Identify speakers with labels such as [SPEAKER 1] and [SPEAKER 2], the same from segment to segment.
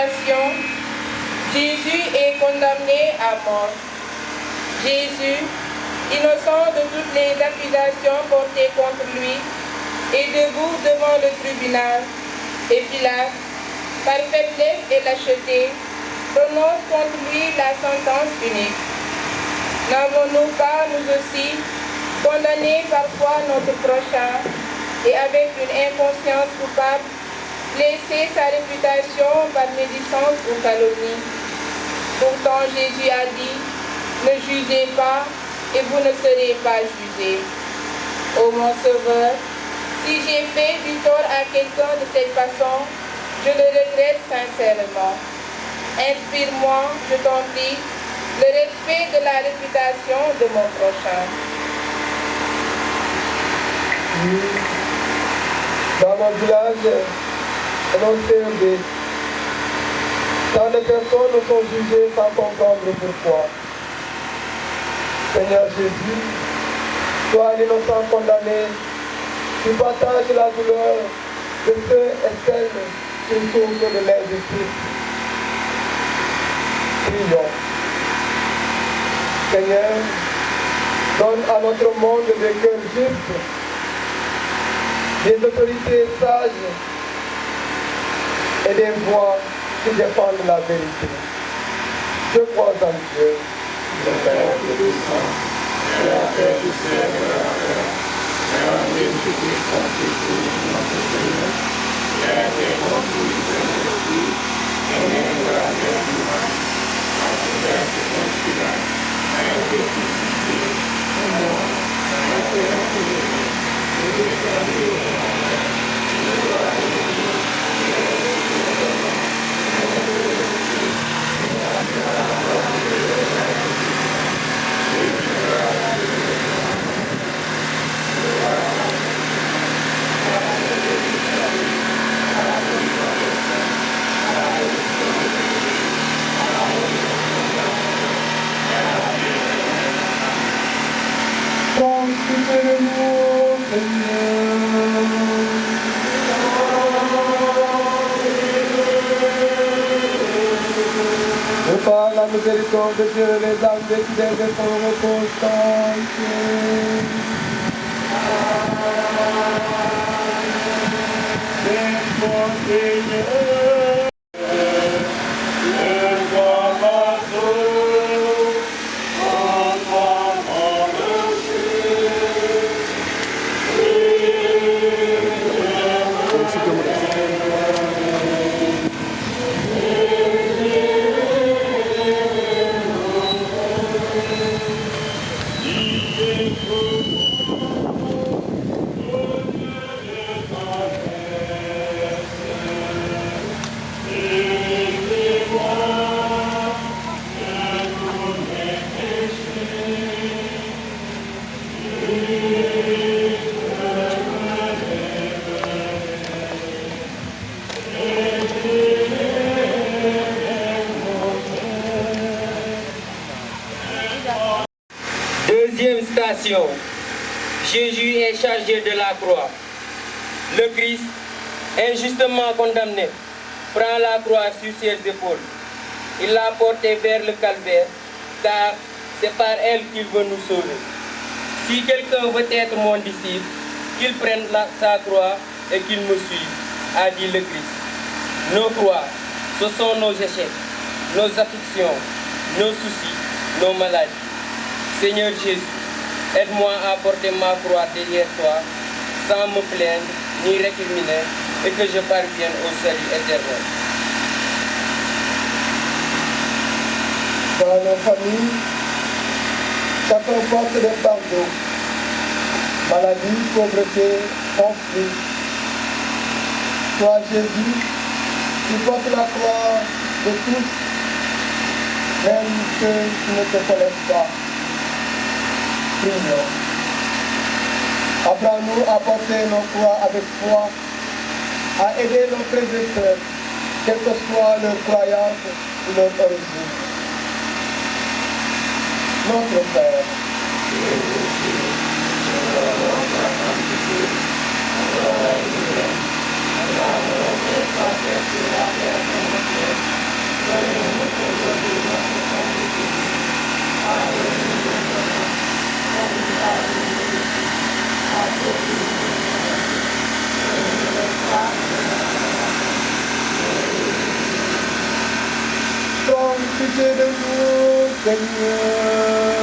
[SPEAKER 1] décapitation, Jésus est condamné à mort. Jésus, innocent de toutes les accusations portées contre lui, est debout devant le tribunal, et Pilate, par faiblesse et lâcheté, prononce contre lui la sentence unique. N'avons-nous pas, nous aussi, condamné parfois notre prochain et avec une inconscience coupable, blessé sa réputation par médisance ou calomnie? Pourtant Jésus a dit, ne jugez pas et vous ne serez pas jugés. Ô mon Sauveur, si j'ai fait du tort à quelqu'un de cette façon, je le regrette sincèrement. Inspire-moi, je t'en prie, le respect de la réputation de mon prochain.
[SPEAKER 2] Dans mon village, dans CEB, tant de personnes sont jugées sans comprendre pourquoi. Seigneur Jésus, toi l'innocent condamné, tu partages la douleur de ceux et celles qui souffrent de l'injustice. Prions. Seigneur, donne à notre monde des cœurs justes, des autorités sages et des voix qui défendent la vérité. Je crois en Dieu, le Père Tout-Puissant, Créateur du ciel et de la terre, et en Jésus-Christ, son Fils, notre Seigneur, qui a été conçu de l'Esprit, et né de la Vierge Marie, a souffert sous Ponce Pilate, a été crucifié, est mort, a été enterré, et descendu au enfer. Par la miséricorde de Dieu, les âmes des fidèles sont reposantes.
[SPEAKER 3] Deuxième station, Jésus est chargé de la croix. Le Christ, injustement condamné, prend la croix sur ses épaules. Il l'a portée vers le calvaire, car c'est par elle qu'il veut nous sauver. Si quelqu'un veut être mon disciple, qu'il prenne sa croix et qu'il me suive, a dit le Christ. Nos croix, ce sont nos échecs, nos afflictions, nos soucis, nos maladies. Seigneur Jésus, aide-moi à porter ma croix derrière toi, sans me plaindre ni récriminer, et que je parvienne au salut éternel.
[SPEAKER 2] Dans nos familles, chacun porte des fardeaux. Maladie, pauvreté, conflit. Toi, Jésus, tu portes la croix de tous, même ceux qui ne te connaissent pas. Prions. Apprends-nous à porter nos croix avec foi, à aider nos frères et sœurs, quelle que soit leur croyance ou leur origine. Notre Père,
[SPEAKER 4] Amen.
[SPEAKER 2] pitié de nous, Seigneur.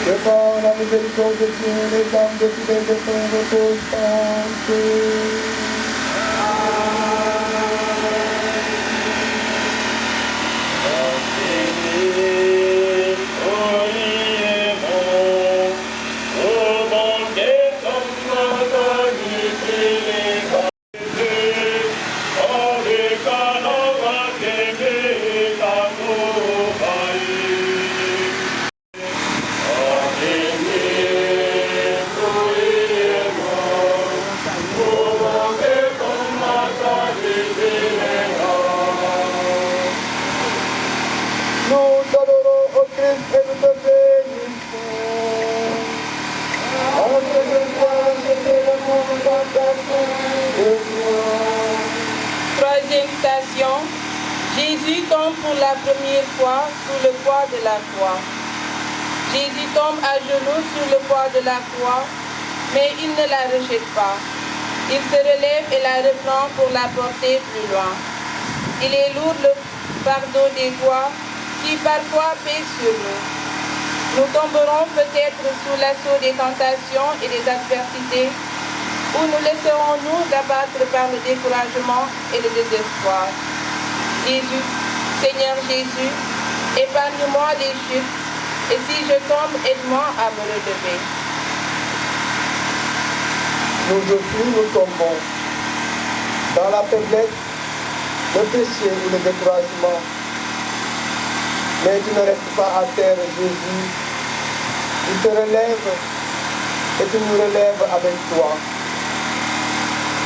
[SPEAKER 2] Que par la miséricorde de Dieu, les âmes de tous les défunts reposent en paix. Nous t'adorons au Christ et nous te bénissons. Entre les fois, c'était la contemplation de toi.
[SPEAKER 1] Troisième station, Jésus tombe pour la première fois sous le poids de la croix. Jésus tombe à genoux sur le poids de la croix, mais il ne la rejette pas. Il se relève et la reprend pour la porter plus loin. Il est lourd le fardeau des poids qui parfois pèsent sur nous. Nous tomberons peut-être sous l'assaut des tentations et des adversités, ou nous laisserons-nous abattre par le découragement et le désespoir. Jésus, Seigneur Jésus, épargne-moi les chutes, et si je tombe, aide-moi à me relever.
[SPEAKER 2] Nous aussi, nous tombons dans la faiblesse, le péché ou le découragement. Mais tu ne restes pas à terre, Jésus. Tu te relèves et tu nous relèves avec toi.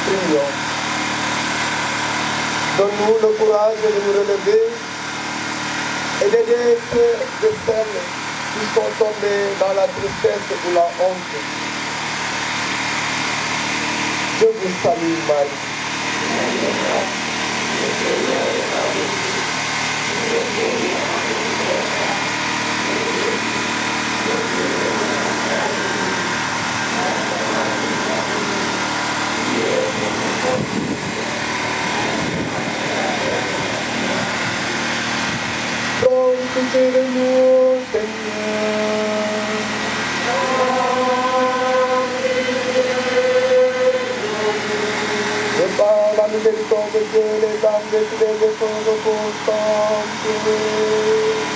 [SPEAKER 2] Prions. Donne-nous le courage de nous relever et d'aider ceux de celles qui sont tombés dans la tristesse ou la honte. Je vous salue, Marie. Prends pitié de nous, Seigneur. Et par la miséricorde de Dieu, les âmes de tous les défunts reposent en paix.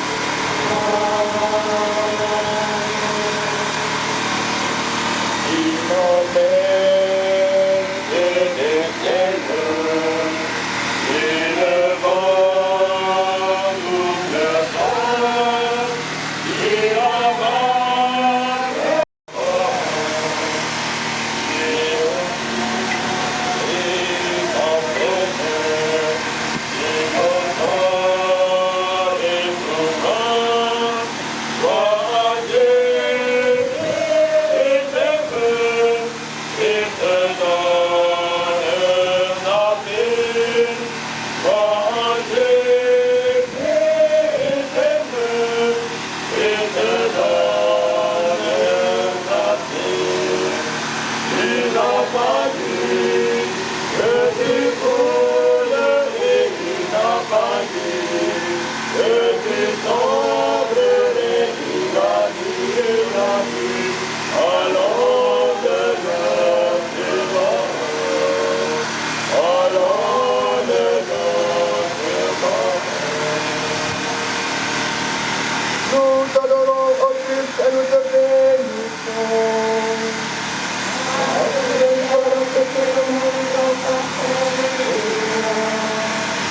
[SPEAKER 2] Nous t'adorons au Christ et nous te bénissons.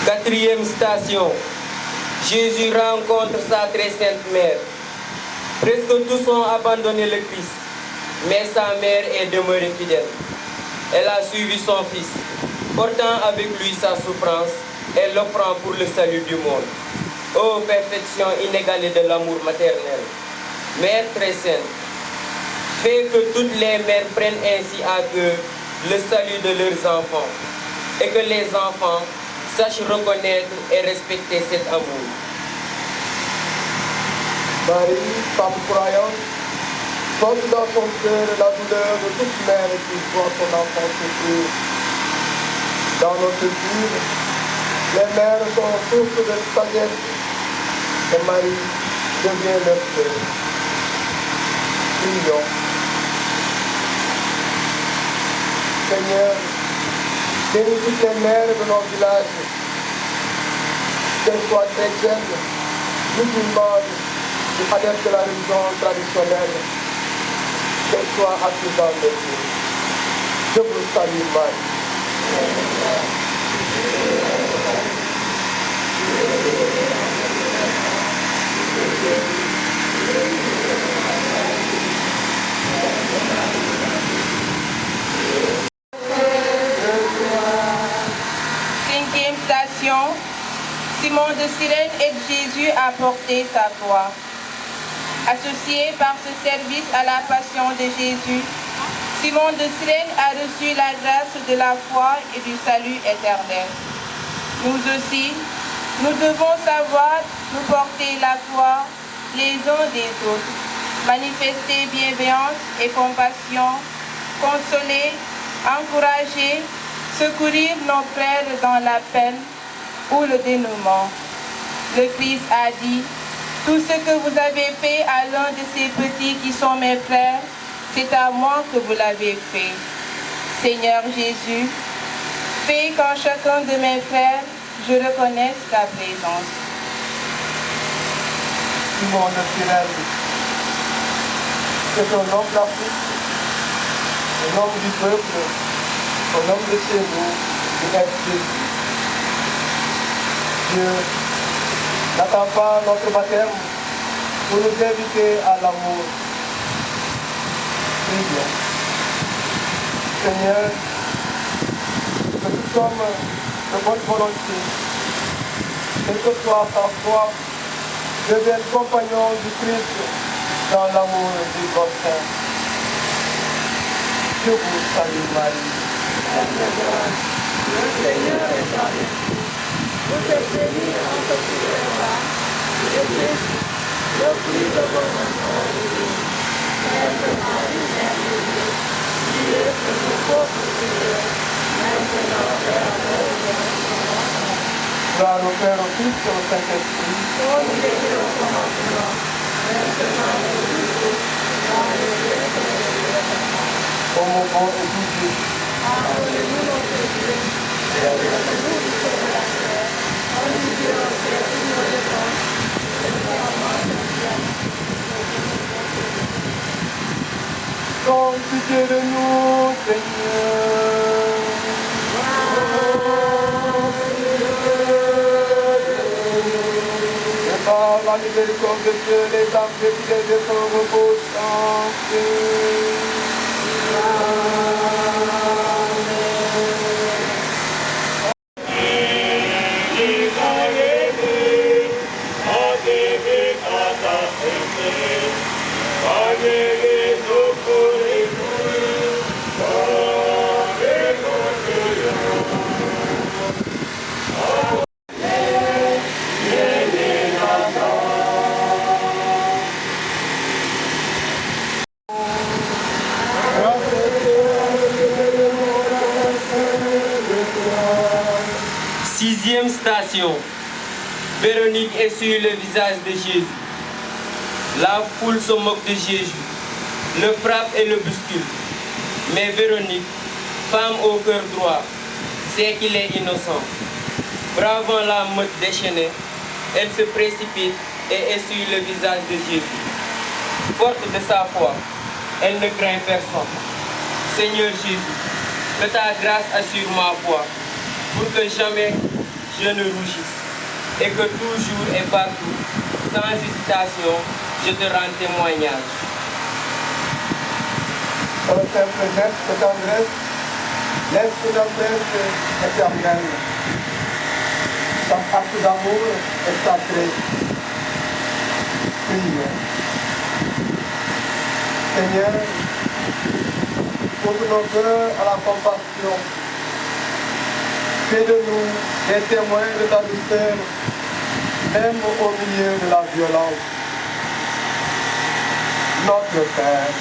[SPEAKER 3] Quatrième station, Jésus rencontre sa très sainte mère. Presque tous ont abandonné le Christ, mais sa mère est demeurée fidèle. Elle a suivi son fils, portant avec lui sa souffrance et l'offrant pour le salut du monde. Ô perfection inégalée de l'amour maternel, Mère très sainte, fais que toutes les mères prennent ainsi à cœur le salut de leurs enfants et que les enfants sachent reconnaître et respecter cet amour.
[SPEAKER 2] Marie, femme croyante, porte dans son cœur la douleur de toute mère qui voit son enfant souffrir. Dans notre Bible, les mères sont source de sagesse et Marie devient leur sœur. Prions. Seigneur, bénis toutes les mères de nos villages, qu'elles soient chrétiennes, musulmanes ou adeptes de la religion traditionnelle, qu'elles soient accusantes de Dieu. Je vous salue, Marie.
[SPEAKER 1] Cinquième station, Simon de Cyrène aide Jésus à porter sa croix. Associé par ce service à la passion de Jésus, Simon de Cyrène a reçu la grâce de la foi et du salut éternel. Nous aussi, nous devons savoir nous porter la croix les uns des autres, manifester bienveillance et compassion, consoler, encourager, secourir nos frères dans la peine ou le dénouement. Le Christ a dit, « Tout ce que vous avez fait à l'un de ces petits qui sont mes frères, c'est à moi que vous l'avez fait. » Seigneur Jésus, fais qu'en chacun de mes frères, je reconnaisse ta présence.
[SPEAKER 2] Simon de Cyrène, c'est un homme d'Afrique, un homme du peuple, un homme de chez nous, qui est Jésus. Dieu n'attend pas notre baptême pour nous inviter à l'amour. Prions. Seigneur, que nous sommes de bonne volonté, quelle que soit sa foi, devienne compagnon du Christ dans l'amour du prochain. Je vous salue Marie.
[SPEAKER 4] Le Seigneur est avec vous. Vous êtes bénie entre toutes les femmes, et Christ, le fruit de vos entrailles, Sainte Marie, Mère de Dieu, priez pour nous pauvres pécheurs, maintenant et à l'heure de notre mort.
[SPEAKER 2] Gloire au Père, au Fils et au Saint-Esprit.
[SPEAKER 4] Comme il était au commencement, maintenant et toujours, dans les siècles des siècles.
[SPEAKER 2] Ô mon bon et doux Dieu,
[SPEAKER 4] Pardonnez-nous nos péchés, et laissez-nous du feu de la terre. Conduisez au ciel tous nos dépenses, et vraiment le ciel.
[SPEAKER 2] comme pitié de nous, Seigneur. Et par la miséricorde de Dieu, les âmes défilées de son repos chantent.
[SPEAKER 3] Sixième station. Véronique essuie le visage de Jésus. La foule se moque de Jésus, le frappe et le bouscule. Mais Véronique, femme au cœur droit, sait qu'il est innocent. Bravant la meute déchaînée, elle se précipite et essuie le visage de Jésus. Forte de sa foi, elle ne craint personne. Seigneur Jésus, que ta grâce assure ma foi, pour que jamais je ne rougisse, et que toujours et partout, sans hésitation, je te rends témoignage.
[SPEAKER 2] Un simple geste de tendresse laisse une empreinte éternelle. Chaque acte d'amour est sacré. Prions. Seigneur, ouvre nos cœurs à la compassion. Fais de nous des témoins de ta douceur, même au milieu de la violence. Notre Père,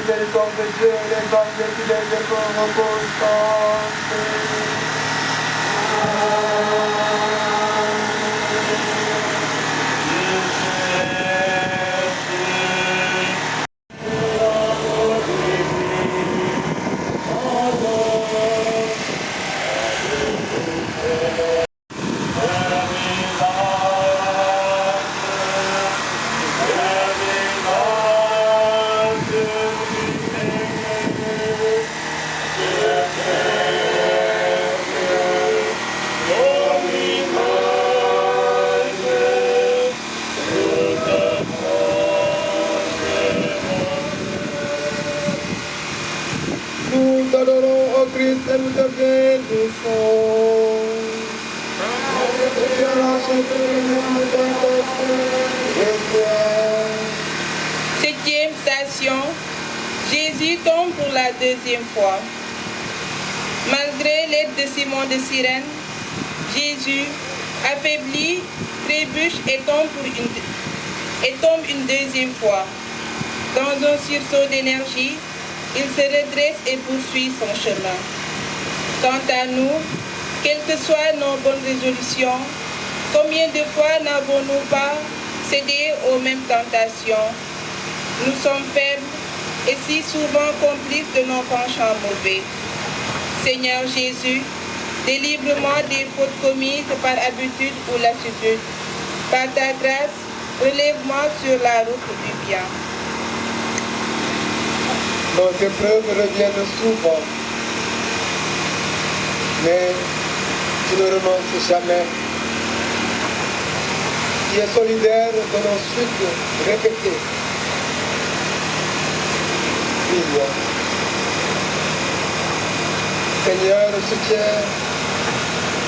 [SPEAKER 2] miséricorde de Dieu, les hommes de tous les efforts reposent en paix. Nous t'adorons au Christ et nous te bénissons.
[SPEAKER 1] Septième station, Jésus tombe pour la deuxième fois. Malgré l'aide de Simon de Cyrène, Jésus, affaibli, trébuche et tombe une deuxième fois. Dans un sursaut d'énergie, il se redresse et poursuit son chemin. Quant à nous, quelles que soient nos bonnes résolutions, combien de fois n'avons-nous pas cédé aux mêmes tentations? Nous sommes faibles et si souvent complices de nos penchants mauvais. Seigneur Jésus, délivre-moi des fautes commises par habitude ou lassitude. Par ta grâce, relève-moi sur la route du bien.
[SPEAKER 2] Nos épreuves reviennent souvent, mais tu ne renonces jamais. Tu es solidaire de nos chutes répétées. Prions. Seigneur, soutiens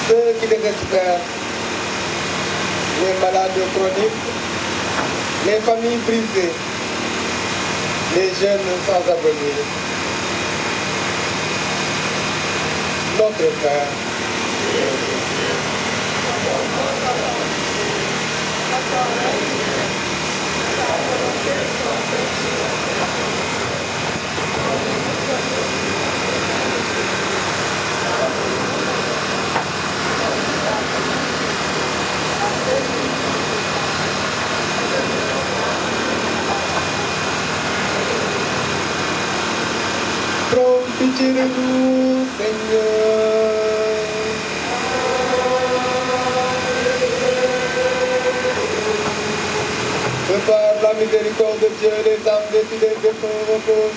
[SPEAKER 2] ceux qui désespèrent, les malades chroniques, les familles brisées, les jeunes sans avenir. Notre Père, prends pitié de nous, Seigneur. Que par la miséricorde de Dieu, les âmes décidées de ton repos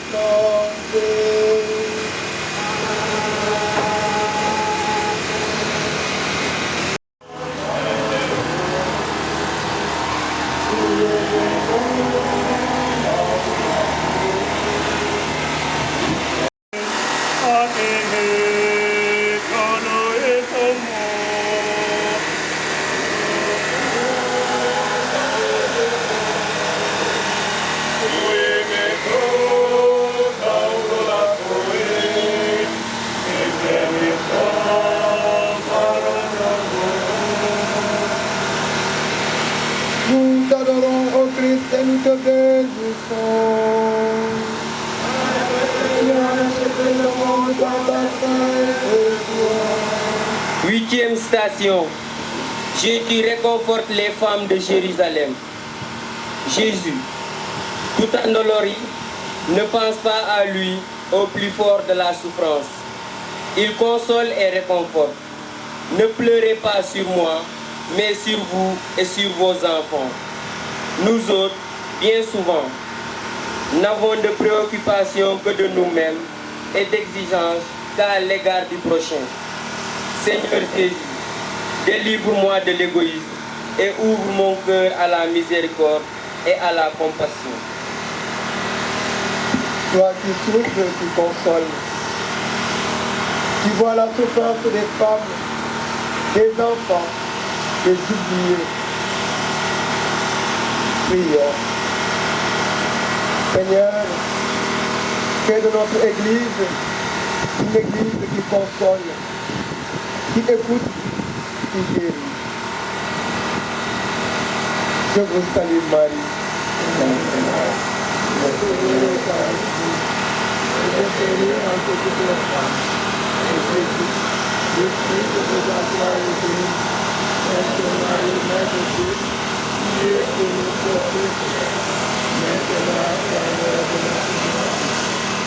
[SPEAKER 2] Nous t'adorons au Christ et nous te bénissons. Tu as acheté le monde dans ta sainte foi.
[SPEAKER 3] Huitième station. Jésus réconforte les femmes de Jérusalem. Jésus, tout endolori, ne pense pas à lui au plus fort de la souffrance. Il console et réconforte. Ne pleurez pas sur moi, mais sur vous et sur vos enfants. Nous autres, bien souvent, n'avons de préoccupation que de nous-mêmes et d'exigence qu'à l'égard du prochain. Seigneur Jésus, délivre-moi de l'égoïsme et ouvre mon cœur à la miséricorde et à la compassion.
[SPEAKER 2] Toi qui souffres, tu consoles. Tu vois la souffrance des femmes, des enfants, des oubliés. Prions. Seigneur, fais de notre Église une Église qui console, qui écoute, qui guérit. Je vous salue Marie. vous êtes bénie entre toutes les femmes, et Jésus, le fruit de vos entrailles est béni. Sainte Marie, Mère de Dieu, priez pour nous pauvres pécheurs, maintenant et à l'heure de notre mort.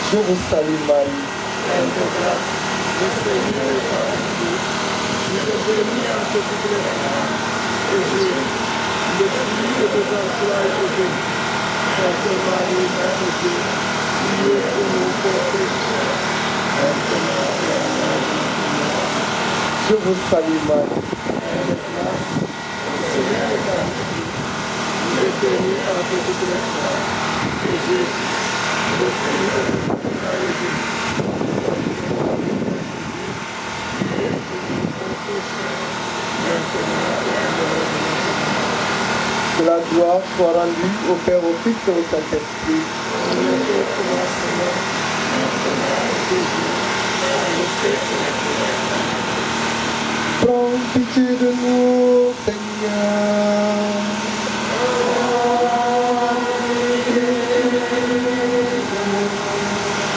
[SPEAKER 2] Je vous salue Marie, pleine de grâce, le Seigneur est avec vous. Vous êtes bénie entre toutes les femmes, et Jésus, le fruit de vos entrailles est béni. Sainte Marie, Mère de Dieu, priez pour nous pauvres pécheurs, maintenant et à l'heure de notre mort. Je vous salue Marie, pleine de grâce, le Seigneur est avec vous. Vous êtes bénie entre toutes les femmes, et Jésus, le fruit de vos entrailles est béni. Que la gloire soit rendue au Père, au Fils et au Saint-Esprit. Prends pitié de nous, Seigneur.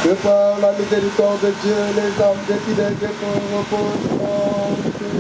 [SPEAKER 2] Que par la miséricorde de Dieu, les âmes des fidèles reposent en paix.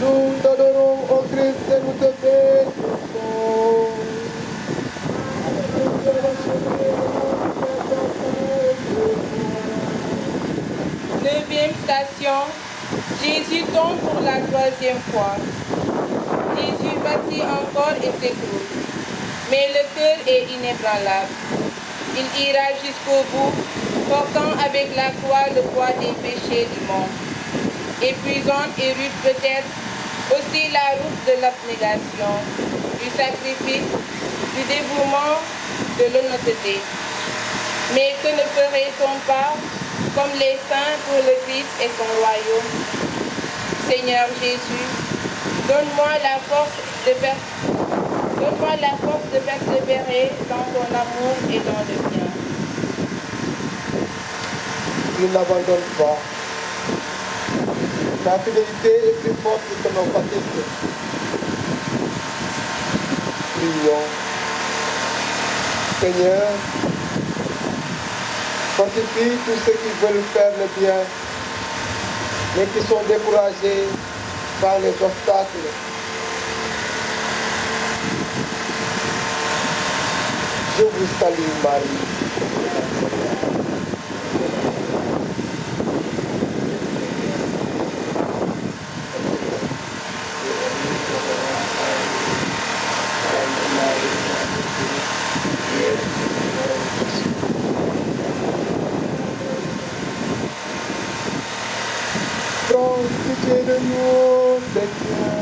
[SPEAKER 2] Nous t'adorons au Christ et nous te bénissons.
[SPEAKER 1] Neuvième station, Jésus tombe pour la troisième fois. Jésus bâtit encore et s'écroule, mais le cœur est inébranlable. Il ira jusqu'au bout, portant avec la croix le poids des péchés du monde. Épuisante et rude peut-être aussi la route de l'abnégation, du sacrifice, du dévouement, de l'honnêteté. Mais que ne ferait-on pas comme les saints pour le Christ et son royaume? Seigneur Jésus, donne-moi la force de persévérer dans ton amour et dans le bien.
[SPEAKER 2] Il n'abandonne pas. Ta fidélité est plus forte que nos fatigues. Prions. Seigneur, fortifie tous ceux qui veulent faire le bien, mais qui sont découragés par les obstacles. Je vous salue Marie. Prends pitié de nous, Seigneur.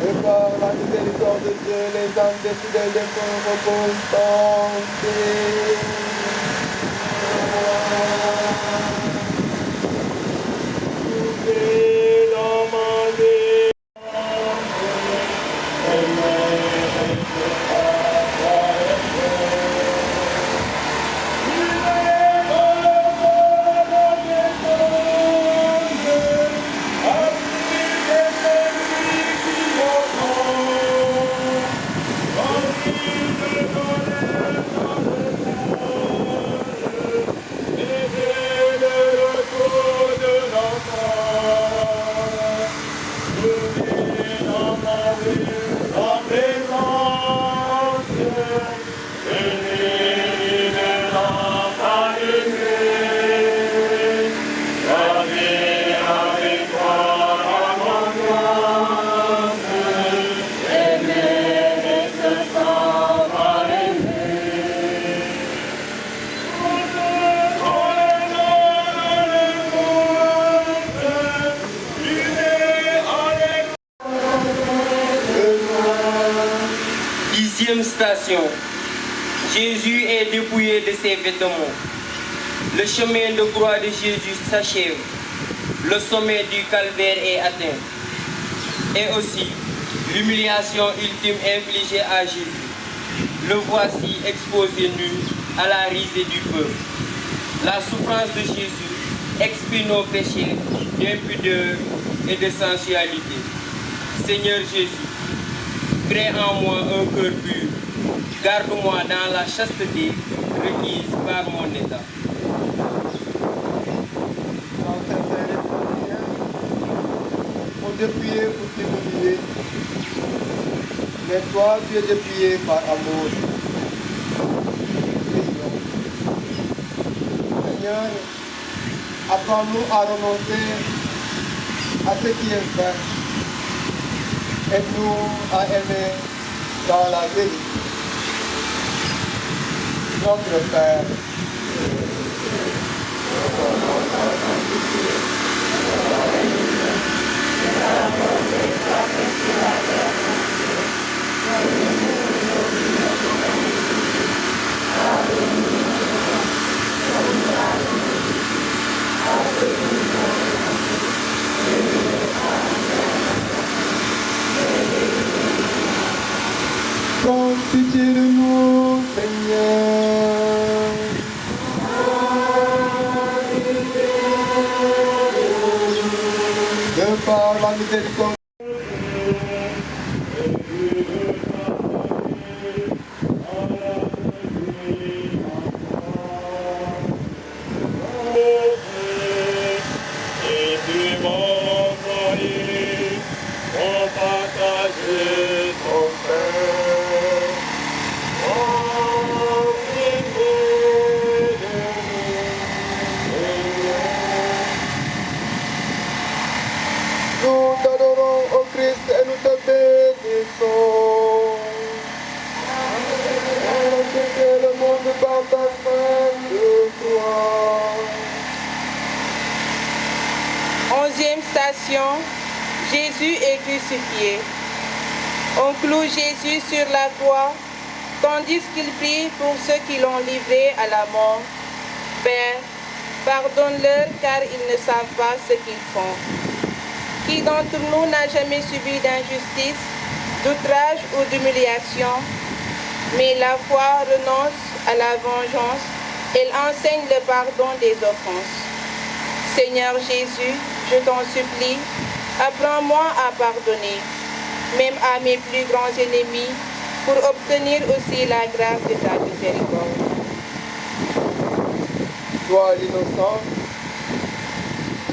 [SPEAKER 2] Et par la miséricorde de Dieu, les âmes des fidèles reposent en paix.
[SPEAKER 5] La présence
[SPEAKER 3] 10e station. Jésus est dépouillé de ses vêtements. Le chemin de croix de Jésus s'achève. Le sommet du calvaire est atteint. Et aussi, l'humiliation ultime infligée à Jésus. Le voici exposé nu à la risée du peuple. La souffrance de Jésus expie nos péchés d'impudeur et de sensualité. Seigneur Jésus, crée en moi un cœur pur. Garde-moi dans la chasteté requise par mon état.
[SPEAKER 2] On dépouillé pour t'humilier, mais toi tu es dépouillé par amour. Prions. Seigneur, apprends-nous à renoncer à ce qui est fait. Aide-nous à aimer dans la vérité. Notre Père, prends pitié de nous, Seigneur. De par la miséricorde.
[SPEAKER 5] Et tu m'as envoyé pour partager ton pain. Oh, pitié de nous,
[SPEAKER 2] Nous t'adorons au Christ et nous te bénissons. Que le monde par ta fin de toi.
[SPEAKER 1] 11e station, Jésus est crucifié. On cloue Jésus sur la croix, tandis qu'il prie pour ceux qui l'ont livré à la mort. Père, pardonne-leur car ils ne savent pas ce qu'ils font. Qui d'entre nous n'a jamais subi d'injustice, d'outrage ou d'humiliation? Mais la foi renonce à la vengeance, elle enseigne le pardon des offenses. Seigneur Jésus, je t'en supplie, apprends-moi à pardonner, même à mes plus grands ennemis, pour obtenir aussi la grâce de ta miséricorde.
[SPEAKER 2] Toi l'innocent,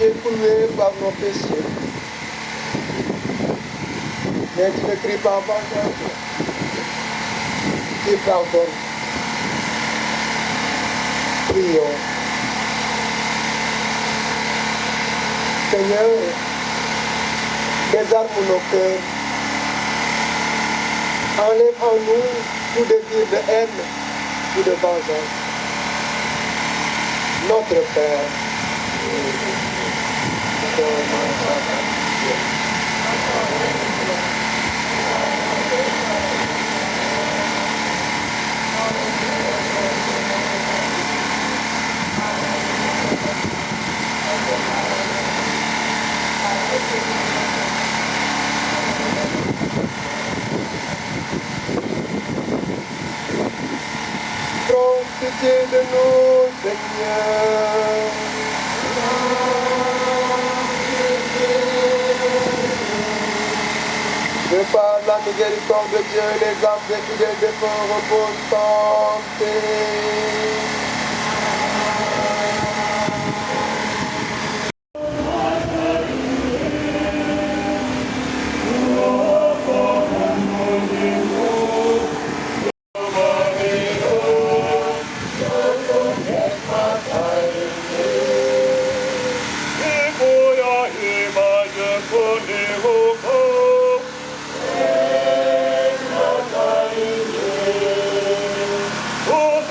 [SPEAKER 2] éprouvé par nos péchés. Mais tu ne cries pas en vengeance. Tu pardonnes. Prions. Seigneur, désarme nos cœurs. Enlève en nous tout désir de haine ou de vengeance. Notre Père, prends pitié de nous, Seigneur. De par la miséricorde de Dieu, les âmes des fidèles défunts reposent en paix.
[SPEAKER 5] Oh,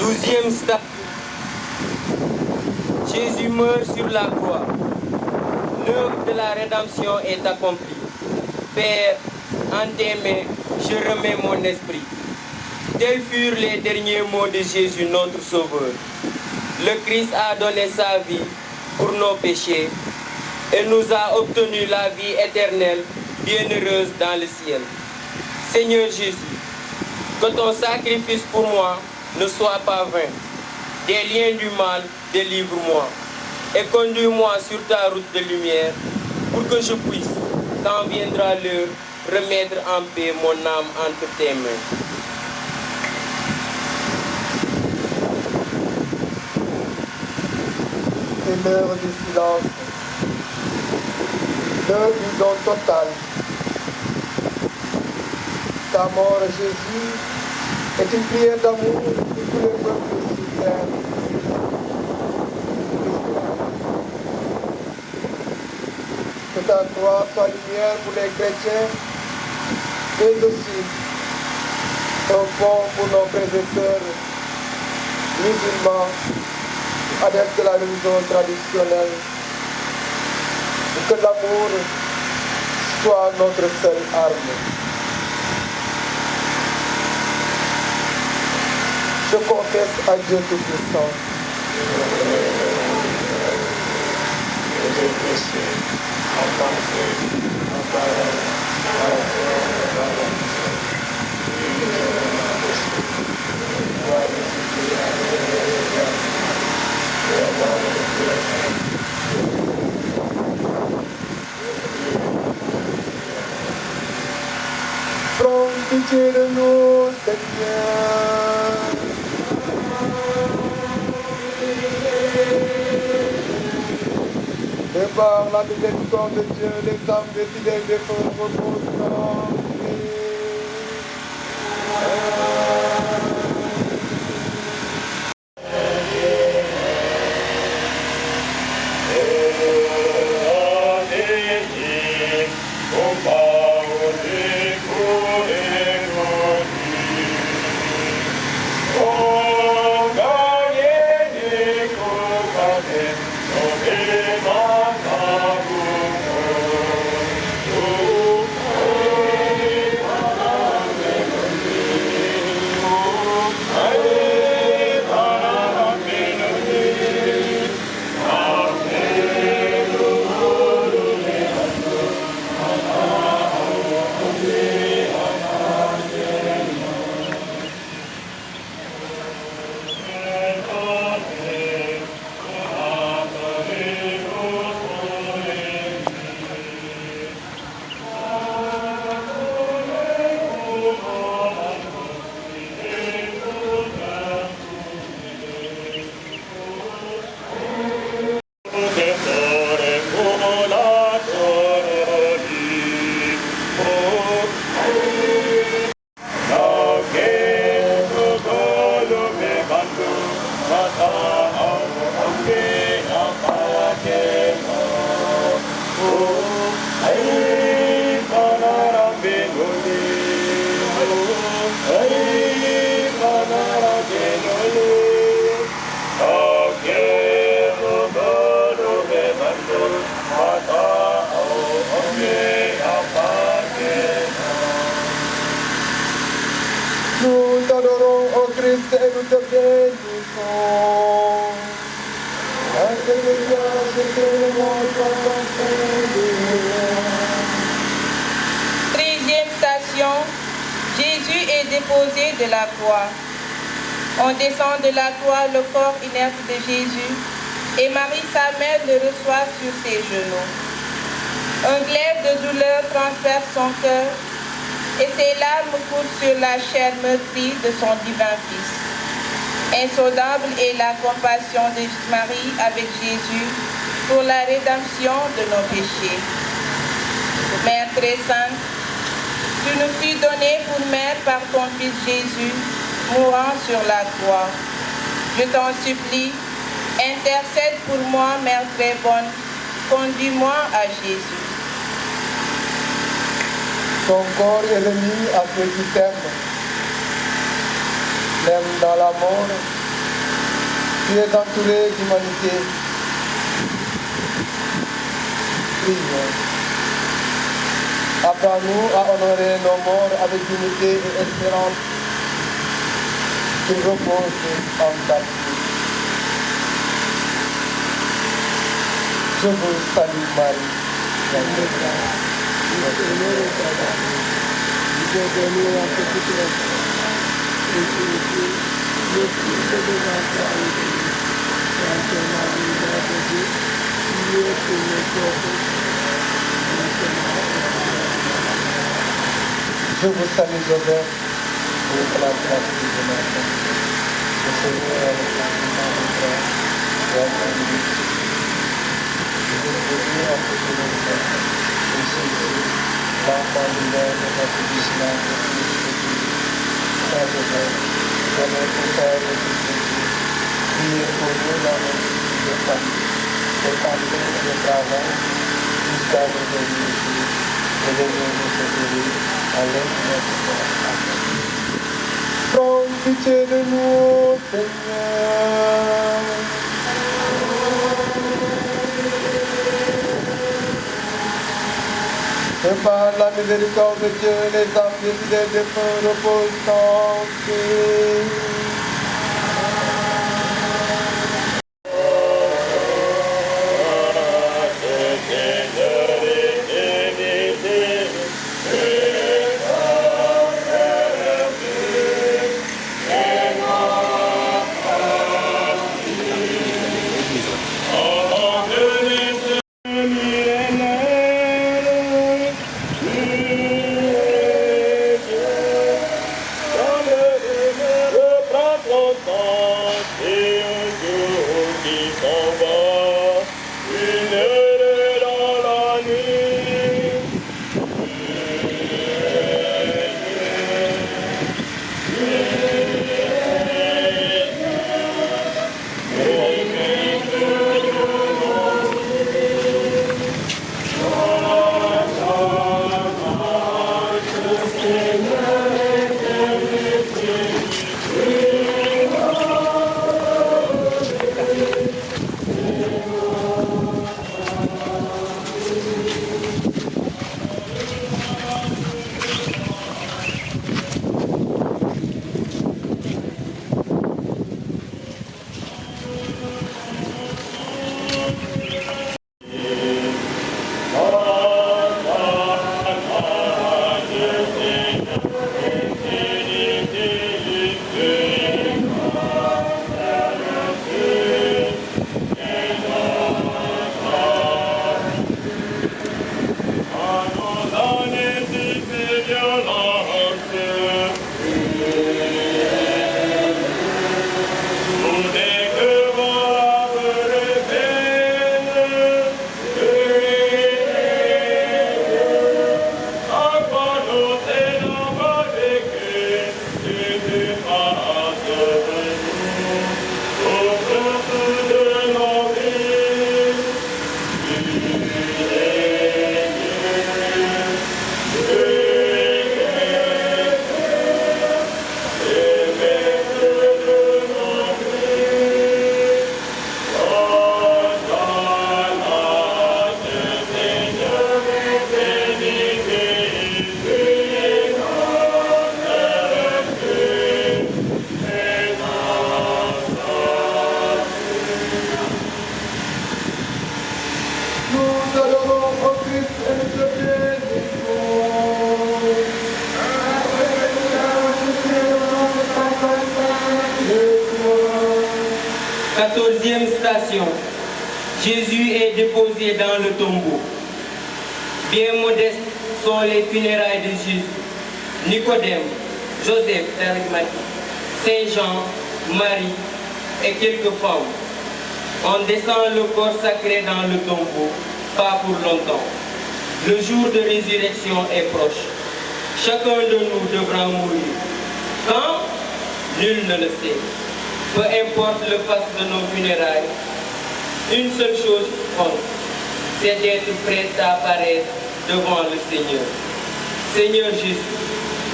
[SPEAKER 3] 12e stade. Jésus meurt sur la croix. L'œuvre de la rédemption est accomplie. Père, en tes mains, je remets mon esprit. Tels furent les derniers mots de Jésus, notre Sauveur. Le Christ a donné sa vie pour nos péchés et nous a obtenu la vie éternelle, bienheureuse dans le ciel. Seigneur Jésus, que ton sacrifice pour moi ne soit pas vain. Des liens du mal, délivre-moi et conduis-moi sur ta route de lumière pour que je puisse, quand viendra l'heure, remettre en paix mon âme entre tes mains.
[SPEAKER 2] C'est l'heure du silence, l'heure du don total. Ta mort, Jésus, est une prière d'amour pour tous les peuples sur terre. Que ta croix soit lumière pour les chrétiens et aussi un pont pour nos frères et sœurs musulmans, adeptes de la religion traditionnelle. Que l'amour soit notre seule arme. Je confesse à Dieu Tout-Puissant.
[SPEAKER 5] J'ai péché en pensée, en parole, en parole.
[SPEAKER 2] Prends pitié de nous, Seigneur. Et par la miséricorde de Dieu, les âmes des fidèles des feux reposent en paix. Nous t'adorons, ô Christ, et nous te bénissons.
[SPEAKER 1] Treizième station, Jésus est déposé de la croix. On descend de la croix le corps inerte de Jésus et Marie, sa mère, le reçoit sur ses genoux. Un glaive de douleur transperce son cœur et ses larmes coulent sur la chair meurtrie de son divin Fils. Insondable est la compassion de Marie avec Jésus pour la rédemption de nos péchés. Mère très sainte, tu nous fus donnée pour mère par ton Fils Jésus, mourant sur la croix. Je t'en supplie, intercède pour moi, Mère très bonne, conduis-moi à Jésus.
[SPEAKER 2] Ton corps est remis à ceux qui t'aiment, même dans la mort, Tu es entouré d'humanité. Prions. Apprends-nous à honorer nos morts avec dignité et espérance. Qu'ils reposent en ta vie. Je vous salue Marie.
[SPEAKER 4] Le Seigneur est avec nous. Vous êtes bénie entre toutes les femmes. Et Jésus, le Fils de votre Marie, Sainte Marie, Mère de Dieu, priez pour nos pauvres pécheurs, maintenant et à l'heure de notre mort.
[SPEAKER 2] Je vous salue Joseph, vous êtes la grâce de Dieu notre Père. Le Seigneur est avec la frère, et à la bénédiction. Je vous bénis entre tous les femmes. Et Jésus, l'enfant du Père de notre Islam, le Fils de Dieu, Saint Joseph, de notre Père et de Jésus, priez pour nous dans nos soucis de famille, de santé et de travail, jusqu'à nous venir ici, et de nous secourir à l'aide de notre Père. Amen. Prends pitié de nous, Seigneur. Et par la miséricorde de Dieu, les âmes des fidèles défunts reposent en paix. Nous adorons au Christ et nous te bénissons.
[SPEAKER 3] 14e station. Jésus est déposé dans le tombeau. Bien modestes sont les funérailles de Jésus. Nicodème, Joseph d'Arimathie, Saint Jean, Marie et quelques femmes. On descend le corps sacré dans le tombeau, pas pour longtemps. Le jour de résurrection est proche. Chacun de nous devra mourir. Quand? Nul ne le sait. Peu importe le faste de nos funérailles, une seule chose compte, c'est d'être prêt à apparaître devant le Seigneur. Seigneur Jésus,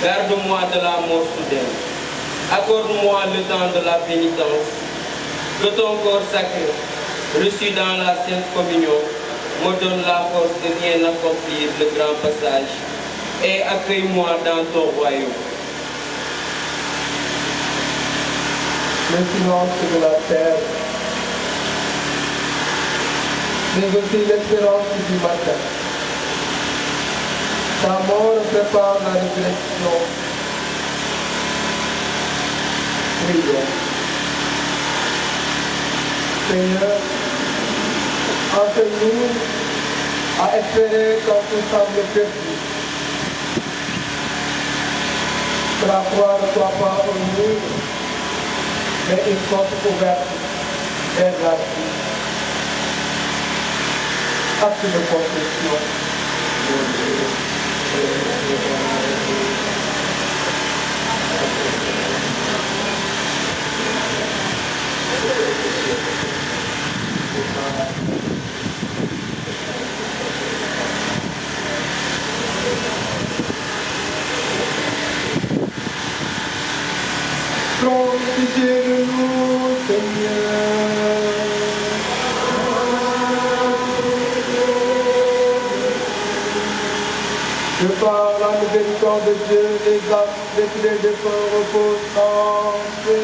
[SPEAKER 3] garde-moi de la mort soudaine. Accorde-moi le temps de la pénitence. que ton corps sacré, reçu dans la Sainte Communion, me donne la force de bien accomplir le grand passage et accueille-moi dans ton royaume.
[SPEAKER 2] Le silence de la terre, mais aussi l'espérance du matin. Ta mort prépare la résurrection. Prions. Seigneur, enseigne-nous à espérer quand tout semble perdu. Que la croix ne soit pas un mur, mais une porte ouverte vers la vie. Acte de confession. Considère-nous, Seigneur. Que par la miséricorde de Dieu, les âmes déclarées de son repos en paix.